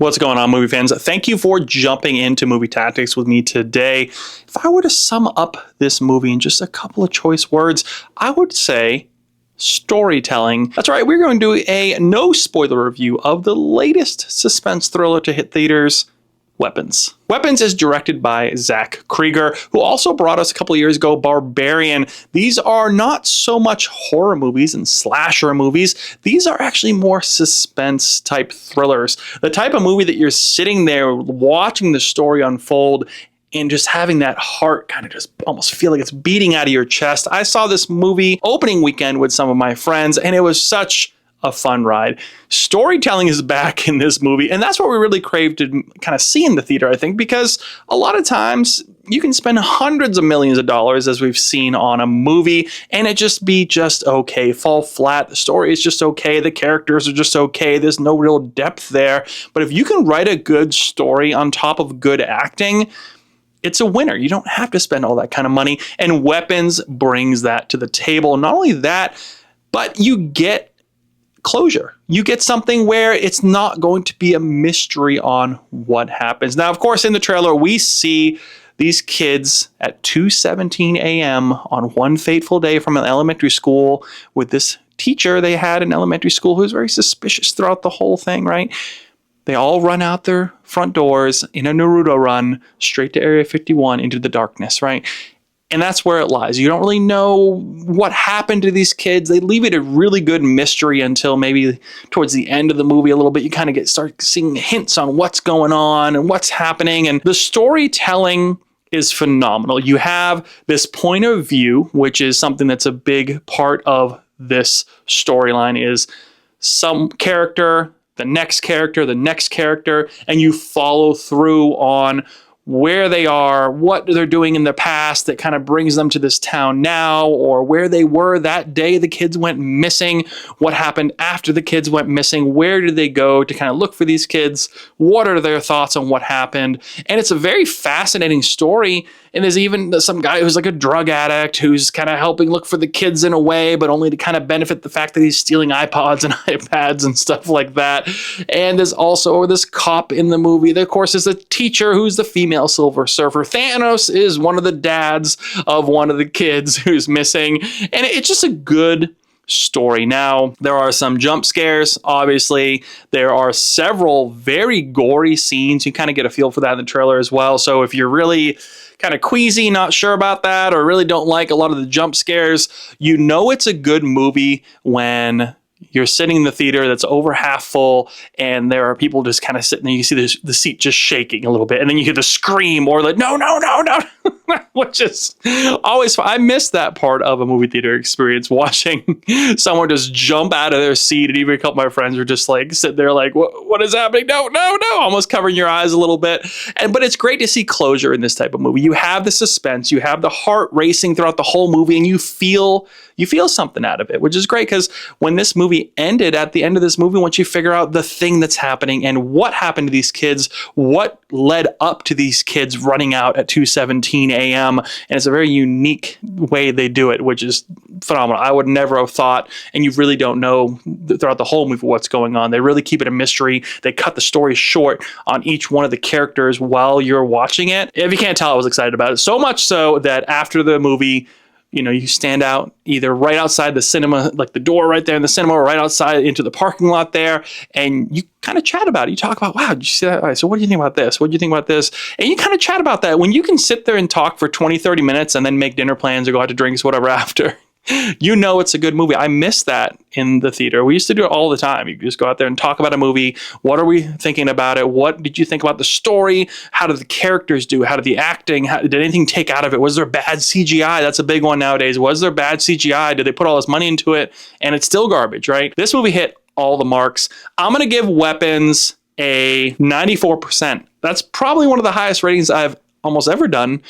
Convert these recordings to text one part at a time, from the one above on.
What's going on, movie fans? Thank you for jumping into Movie Tactics with me today. If I were to sum up this movie in just a couple of choice words, I would say storytelling. That's right, we're going to do a no spoiler review of the latest suspense thriller to hit theaters, Weapons. Weapons is directed by Zach Cregger, who also brought us a couple of years ago Barbarian. These are not so much horror movies and slasher movies. These are actually more suspense type thrillers. The type of movie that you're sitting there watching the story unfold and just having that heart kind of just almost feel like it's beating out of your chest. I saw this movie opening weekend with some of my friends, and it was such a fun ride. Storytelling is back in this movie, and that's what we really crave to kind of see in the theater, I think, because a lot of times you can spend hundreds of millions of dollars, as we've seen on a movie, and it just be just okay, fall flat. The story is just okay. The characters are just okay. There's no real depth there. But if you can write a good story on top of good acting, it's a winner. You don't have to spend all that kind of money, and Weapons brings that to the table. Not only that, but you get closure. You get something where it's not going to be a mystery on what happens. Now, of course, in the trailer, we see these kids at 2:17 a.m. on one fateful day from an elementary school with this teacher they had in elementary school who's very suspicious throughout the whole thing, right? They all run out their front doors in a Naruto run straight to Area 51 into the darkness, right? And that's where it lies. You don't really know what happened to these kids. They leave it a really good mystery until maybe towards the end of the movie a little bit. You kind of start seeing hints on what's going on and what's happening. And the storytelling is phenomenal. You have this point of view, which is something that's a big part of this storyline, is some character, the next character, the next character, and you follow through on where they are, what they're doing in the past that kind of brings them to this town now, or where they were that day the kids went missing, what happened after the kids went missing, where did they go to kind of look for these kids, what are their thoughts on what happened. And it's a very fascinating story. And there's even some guy who's like a drug addict who's kind of helping look for the kids in a way, but only to kind of benefit the fact that he's stealing iPods and iPads and stuff like that. And there's also this cop in the movie. There, of course, is a teacher who's the female Silver Surfer. Thanos is one of the dads of one of the kids who's missing. And it's just a good story. Now, there are some jump scares, obviously. There are several very gory scenes. You kind of get a feel for that in the trailer as well. So if you're really kind of queasy, not sure about that, or really don't like a lot of the jump scares, you know it's a good movie when you're sitting in the theater that's over half full and there are people just kind of sitting there. You see the seat just shaking a little bit, and then you hear the scream or like, no, which is always fun. I miss that part of a movie theater experience, watching someone just jump out of their seat. And even a couple of my friends are just like sitting there like, what is happening? No, almost covering your eyes a little bit. But it's great to see closure in this type of movie. You have the suspense, you have the heart racing throughout the whole movie, and you feel something out of it, which is great, because when this movie ended, at the end of this movie, once you figure out the thing that's happening and what happened to these kids, what led up to these kids running out at 2:17 a.m., and it's a very unique way they do it, which is phenomenal. I would never have thought, and you really don't know throughout the whole movie what's going on. They really keep it a mystery. They cut the story short on each one of the characters while you're watching it. If you can't tell, I was excited about it. So much so that after the movie, you stand out either right outside the cinema, like the door right there in the cinema, or right outside into the parking lot there, and you kind of chat about it. You talk about, wow, did you see that? All right, so what do you think about this? What do you think about this? And you kind of chat about that. When you can sit there and talk for 20, 30 minutes and then make dinner plans or go out to drinks, whatever after, you know it's a good movie. I miss that in the theater. We used to do it all the time. You just go out there and talk about a movie. What are we thinking about it? What did you think about the story? How did the characters do? How did the acting? Did anything take out of it? Was there bad CGI? That's a big one nowadays. Was there bad CGI? Did they put all this money into it and it's still garbage, right? This movie hit all the marks. I'm going to give Weapons a 94%. That's probably one of the highest ratings I've almost ever done.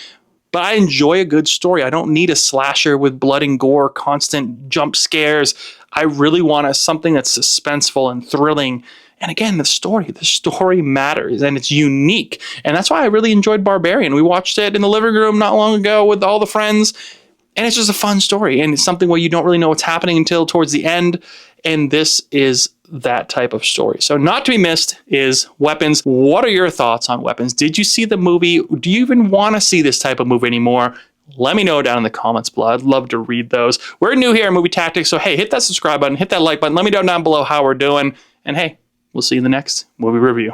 But I enjoy a good story. I don't need a slasher with blood and gore, constant jump scares. I really want something that's suspenseful and thrilling. And again, the story matters, and it's unique. And that's why I really enjoyed Barbarian. We watched it in the living room not long ago with all the friends. And it's just a fun story. And it's something where you don't really know what's happening until towards the end. and this is that type of story. So not to be missed is Weapons. What are your thoughts on Weapons? Did you see the movie? Do you even want to see this type of movie anymore? Let me know down in the comments below. I'd love to read those. We're new here at Movie Tactics, so hey, hit that subscribe button, hit that like button. Let me know down below how we're doing. And hey, we'll see you in the next movie review.